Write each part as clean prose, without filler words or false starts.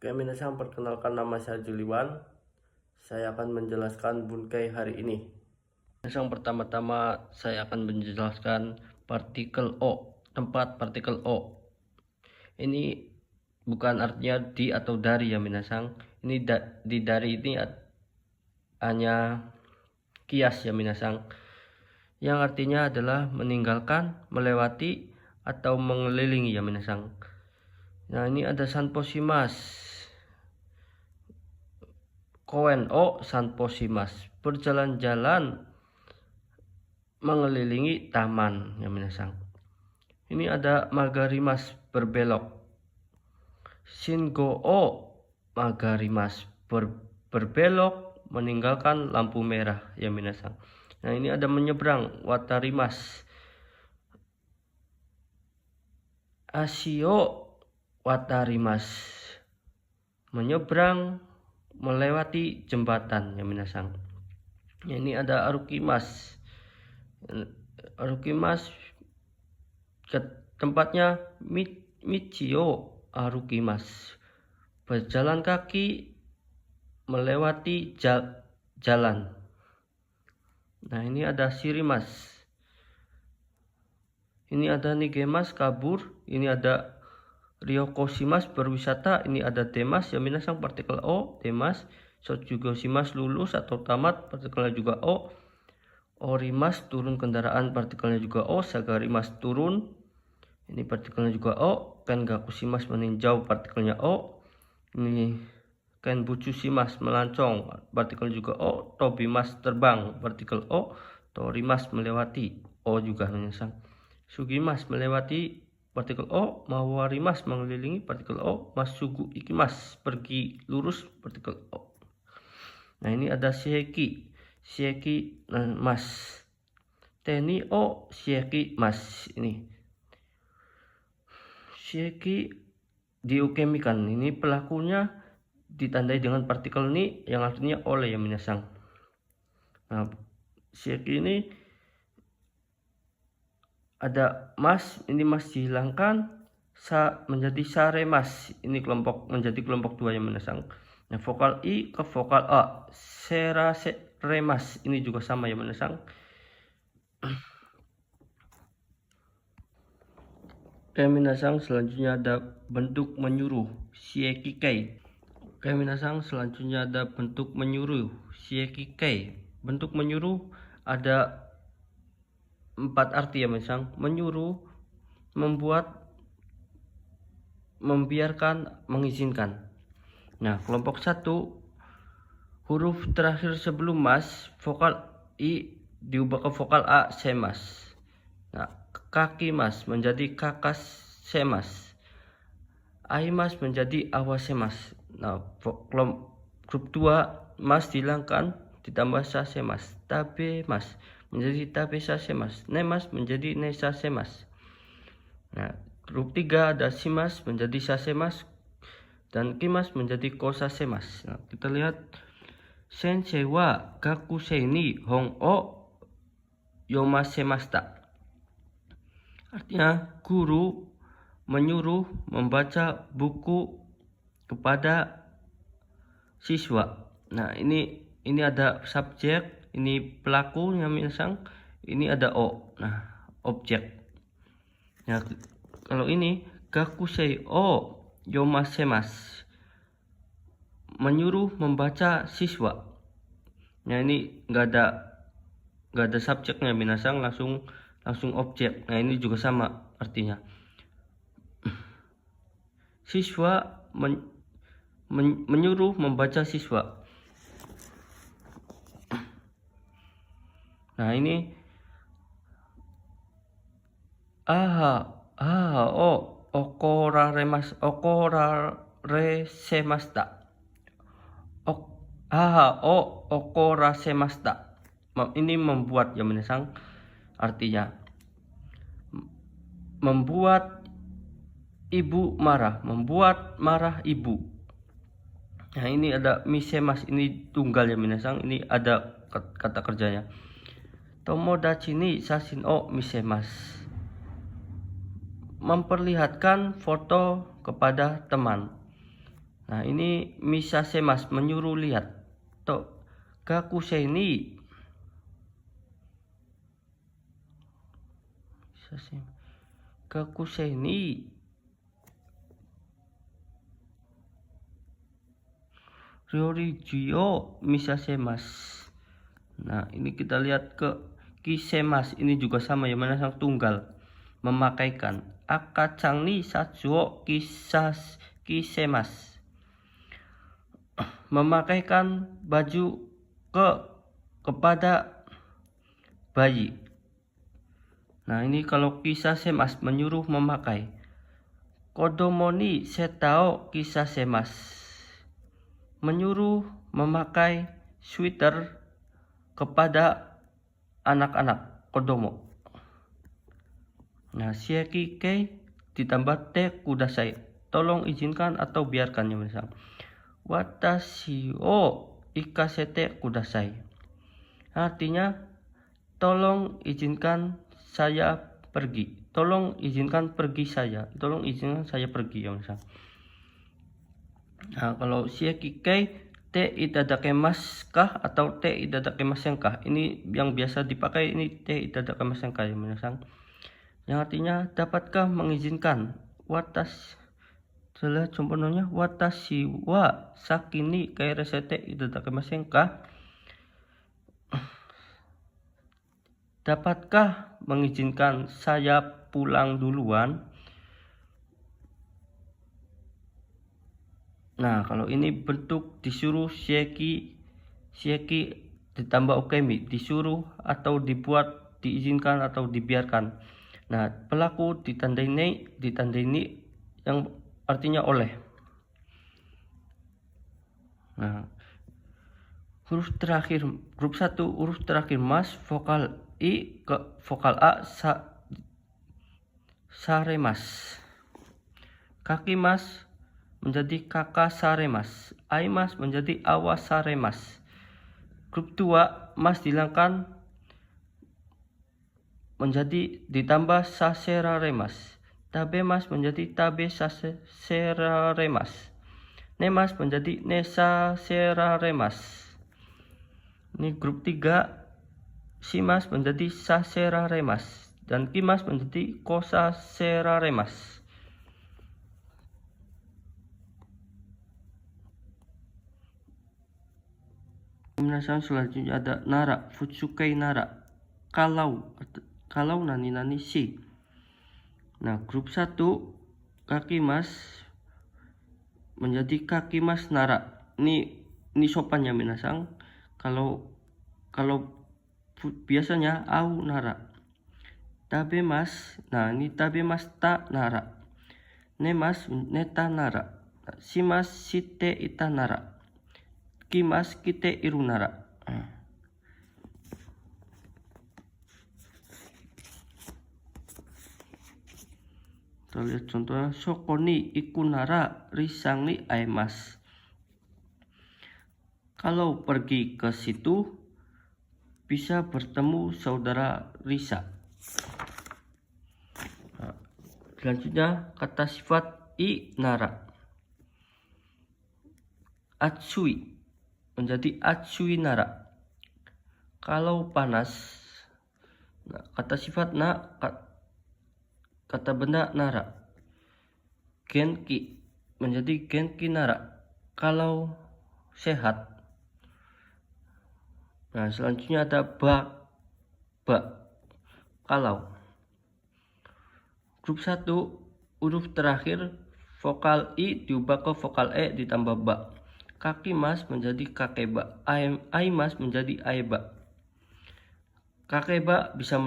Oke, minasan, perkenalkan nama saya Juliwan. Saya akan menjelaskan bungkai hari ini. Yang pertama-tama saya akan menjelaskan partikel O, tempat partikel O. Ini bukan artinya di atau dari ya minasan. Ini di dari ini hanya kias ya minasan. Yang artinya adalah meninggalkan, melewati, atau mengelilingi ya minasan. Nah, ini ada sanposimas. Koen o sanposimas, berjalan-jalan mengelilingi taman ya minasan. Ini ada magarimas, berbelok. Shingo o magarimas, berbelok meninggalkan lampu merah ya minasan. Nah, ini ada menyeberang, watarimas. Asio watarimas, menyeberang, melewati jembatan ya minasan. Ini ada arukimas. Arukimas ke tempatnya Michio arukimas, berjalan kaki melewati jalan. Nah, ini ada shirimas. Ini ada nigemas, kabur. Ini ada ryokoshimas, berwisata. Ini ada demas ya minasan, partikel O, demas. Sotsugoshimas, lulus atau tamat, partikelnya juga O. Orimas, turun kendaraan, partikelnya juga O. Sagarimas, turun, ini partikelnya juga O. Kengakushimas, meninjau, partikelnya O. Ini kenbutsushimas, melancong, partikelnya juga O. Tobimas, terbang, partikel O. Torimas, melewati, O juga minasan. Sugimas, melewati, partikel O. Mawarimas, mengelilingi, partikel O. Masugu ikimas, pergi lurus, partikel O. Nah, ini ada shieki mas. Teni o shieki mas. Ini shieki diukemikan. Ini pelakunya ditandai dengan partikel ni yang artinya oleh ya minasan. Nah, shieki ini ada mas, ini mas dihilangkan, sa menjadi sare mas. Ini menjadi kelompok 2 yang minasan. Nah, vokal I ke vokal A, remas, ini juga sama ya minasan. Oke minasan, selanjutnya ada bentuk menyuruh, shiekikei. Oke minasan, selanjutnya ada bentuk menyuruh, shiekikei. Bentuk menyuruh ada 4 arti ya minasan. Menyuruh, membuat, membiarkan, mengizinkan. Nah, kelompok 1, huruf terakhir sebelum mas, vokal I diubah ke vokal A, semas. Nah, kaki mas menjadi kakas semas. Aimas menjadi awasemas. Nah, grup 2, mas dihilangkan, ditambah sasemas. Tabe mas menjadi tabe sasemas. Nemas menjadi nesa semas. Nah, grup 3 ada simas menjadi sasemas, dan kimas menjadi kosasemas. Nah, kita lihat sensei wa gakusei ni hon o yomasemashita. Artinya guru menyuruh membaca buku kepada siswa. Nah, ini ada subjek, ini pelakunya minasan, ini ada O. Nah, objek. Nah, kalau ini gakusei o yomasemas, menyuruh membaca siswa. Nah, ini nggak ada subjeknya minasan, langsung objek. Nah, ini juga sama artinya. Siswa menyuruh membaca siswa. Nah, ini okorasemashita. Okorasemashita. Ini membuat ya minasan, artinya membuat ibu marah, membuat marah ibu. Nah, ini ada misemas, ini tunggal ya minasan, ini ada kata kerjanya. Tomodachi ni shasin o misemas, memperlihatkan foto kepada teman. Nah, ini misasemasu menyuruh lihat. To gakusei ni gakusei ni ryori o misasemasu. Nah, ini kita lihat ke kisemas, ini juga sama ya, mana sang tunggal, memakaikan. Akacang ni satsuo kisemas, memakaikan baju kepada bayi. Nah, ini kalau kisasemas menyuruh memakai. Kodomo ni setao kisasemas, menyuruh memakai sweater kepada anak-anak kodomo. Nah, shieki kei ditambah te kudasai, tolong izinkan atau biarkan ya misal. Watashi o ikasete kudasai, artinya tolong izinkan saya pergi, tolong izinkan pergi saya, tolong izinkan saya pergi ya misal. Nah, kalau shieki kei te itadakimasu kah atau te itadakimasen kah, ini yang biasa dipakai, ini te itadakimasen kah ya misal, yang artinya dapatkah mengizinkan. Contohnya watashi wa saki ni kairesete itadakimasen kah, dapatkah mengizinkan saya pulang duluan. Nah, kalau ini bentuk disuruh shieki ditambah ukemi, disuruh atau dibuat, diizinkan atau dibiarkan. Nah, pelaku ditandai ni yang artinya oleh. Nah, huruf terakhir grup 1, huruf terakhir mas, vokal i ke vokal a saremas. Kaki mas menjadi kaka saremas, aimas menjadi awa saremas. Grup 2 mas dihilangkan menjadi ditambah saseraremas. Tabemas menjadi tabe saseraremas. Nemas menjadi nesaseraremas. Ini grup 3, simas menjadi saseraremas dan kimas menjadi kosaseraremas. Kemudian selanjutnya ada nara, futsukai nara, kalau nani si. Nah, grup 1 kaki mas menjadi kaki mas nara. Ini sopannya minasang. Kalau biasanya au nara. Tabe mas, nah ini tabe mas ta nara. Nemas neta nara. Simas site ita nara. Kimas kite iru nara. Kita lihat contohnya, sokoni ikunara risang ni aimas. Kalau pergi ke situ bisa bertemu saudara Risa. Nah, selanjutnya kata sifat i nara. Atsui menjadi atsui nara. Kalau panas. Nah, kata sifat na, kata benda nara. Genki menjadi genki nara. Kalau sehat. Nah, selanjutnya ada ba kalau. Grup 1 huruf terakhir vokal i diubah ke vokal e ditambah ba. Kaki mas menjadi kakeba. Aimas menjadi aiba. Kakeba bisa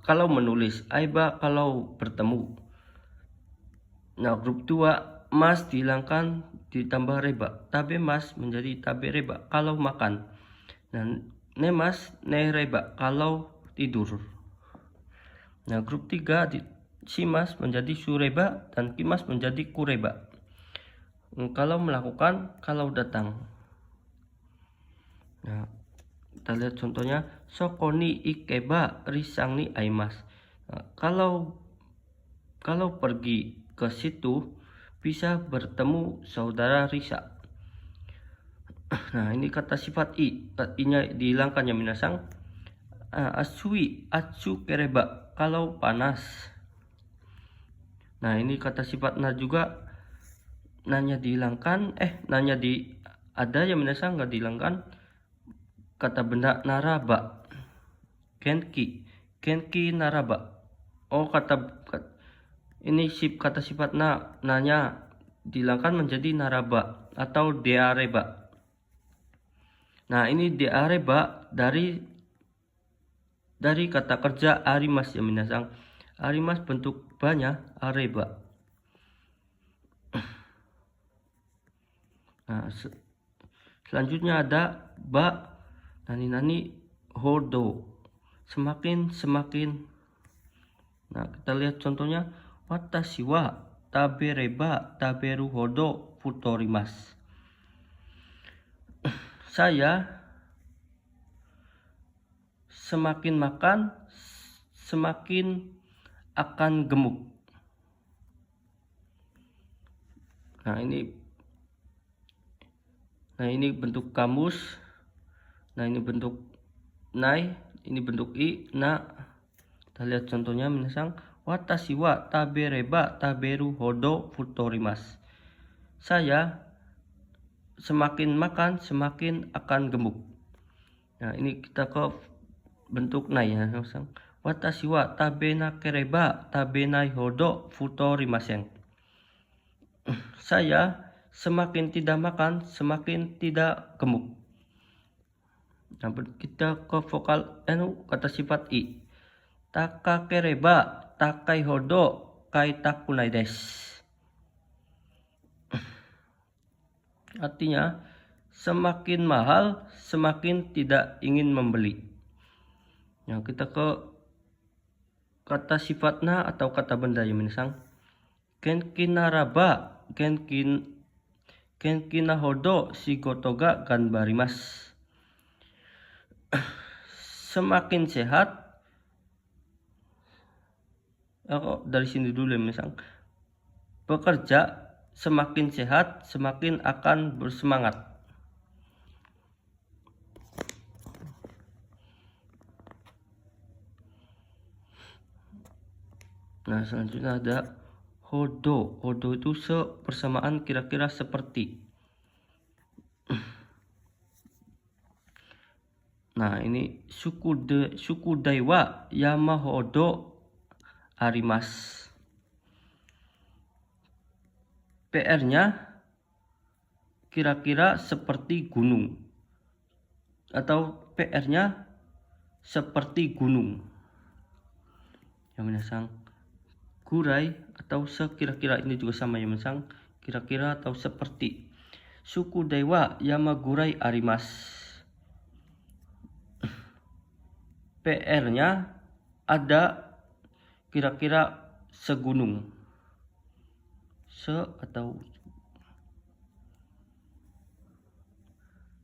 kalau menulis, aiba kalau bertemu. Nah, grup 2 mas dihilangkan ditambah reba. Tabe mas menjadi tabe reba kalau makan. Nah, nemas nereba kalau tidur. Nah, grup 3 simas menjadi sureba dan kimas menjadi kureba. Kalau melakukan, kalau datang. Nah, kita lihat contohnya, sokoni ikeba risang ni aimas. Nah, kalau pergi ke situ bisa bertemu saudara Risa. Nah, ini kata sifat i. I-nya dihilangkan ya minasang. Asui, atsu kereba, kalau panas. Nah, ini kata sifat na juga. Nanya dihilangkan. Nanya ada ya minasang, nggak dihilangkan. Kata benda naraba. Kenki. Kenki naraba. Ini kata sifat nanya dihilangkan menjadi naraba atau deareba. Nah, ini deareba dari kata kerja arimas ya minasang. Arimas bentuk banyak areba. Nah, selanjutnya ada ba nani hodo. Semakin. Nah, kita lihat contohnya. Watashi wa tabereba taberu hodo futorimasu. Saya semakin makan semakin akan gemuk. Nah, ini bentuk kamus. Nah, ini bentuk nai, ini bentuk i. Nah, kita lihat contohnya minasang. Watashi wa tabereba taberu hodo futorimasu. Saya semakin makan semakin akan gemuk. Nah, ini kita ke bentuk nai ya. Watashi wa tabenakereba tabenai hodo futorimasen. Saya semakin tidak makan semakin tidak gemuk. Nah, kita ke vokal kata sifat i. Takakereba takai hodo kaitakunai desu. Artinya semakin mahal semakin tidak ingin membeli. Nah, kita ke kata sifat na atau kata benda yang minasang. Kenkin naraba kenkin hodo shigoto ga ganbarimasu. Semakin sehat. Dari sini dulu ya minasang. Bekerja semakin sehat semakin akan bersemangat. Nah, selanjutnya ada hodo. Hodo itu persamaan kira-kira seperti. Nah, ini sukudai wa yama hodo arimasu. PR-nya kira-kira seperti gunung. Atau PR-nya seperti gunung. Yang minasang gurai atau sekira-kira, ini juga sama ya minasang. Kira-kira atau seperti. Sukudai wa yama gurai arimasu. PR-nya ada kira-kira segunung. Atau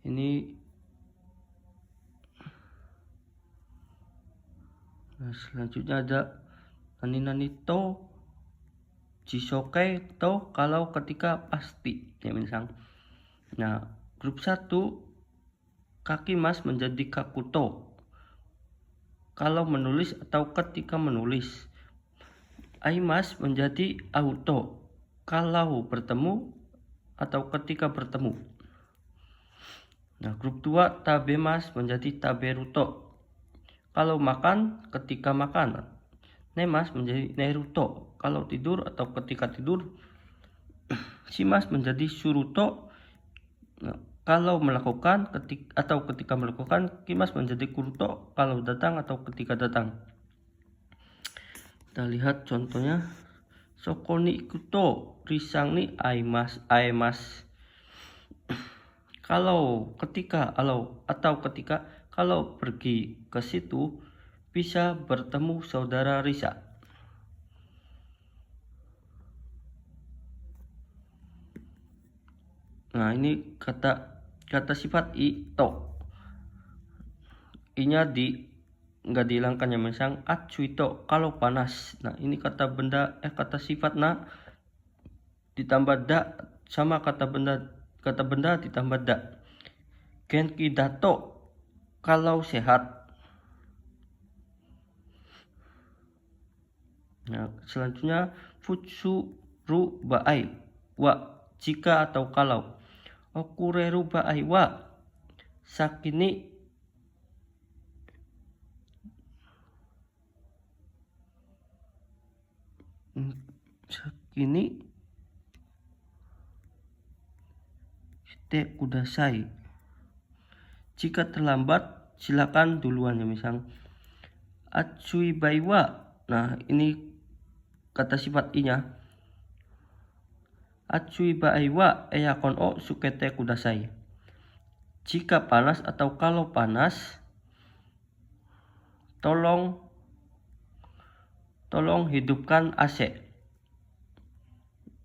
ini. Nah, selanjutnya ada nani to jisokai to kalau ketika pasti ya minasang. Nah, grup 1 kakimas menjadi kakuto kalau menulis atau ketika menulis. Aimas menjadi auto kalau bertemu atau ketika bertemu. Nah, grup 2 tabemas menjadi taberuto kalau makan ketika makan. Nemas menjadi neruto kalau tidur atau ketika tidur. Shimas menjadi suruto kalau melakukan ketika melakukan. Kimas menjadi kuruto kalau datang atau ketika datang. Kita lihat contohnya. Soko ni ikuto risang ni aemas. Kalau pergi ke situ bisa bertemu saudara Risa. Nah, ini kata sifat i to. I-nya nggak dihilangkan ya misang atsuito kalau panas. Nah, ini kata sifat na ditambah da sama kata benda ditambah da. Genki dato kalau sehat. Nah, selanjutnya futsu ru baai wa jika atau kalau. Okureru baai wa sakini shite kudasai. Jika terlambat silakan duluan ya, misal atsui baiwa. Nah, ini kata sifat i-nya. Atsui baiwa eakon o sukete kudasai. Jika panas atau kalau panas, tolong hidupkan AC.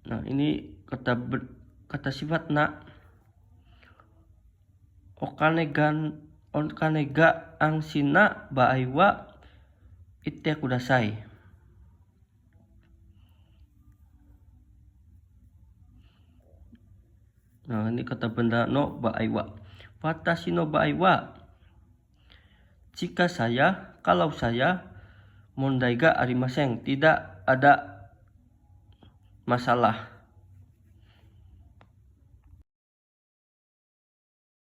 Nah, ini kata sifat na. Okanega ang sina baaiwa ite kudasai. Nah, ini kata benda no baaiwa. Watashi no baaiwa, jika saya, kalau saya, mondai ga arimasen, tidak ada masalah.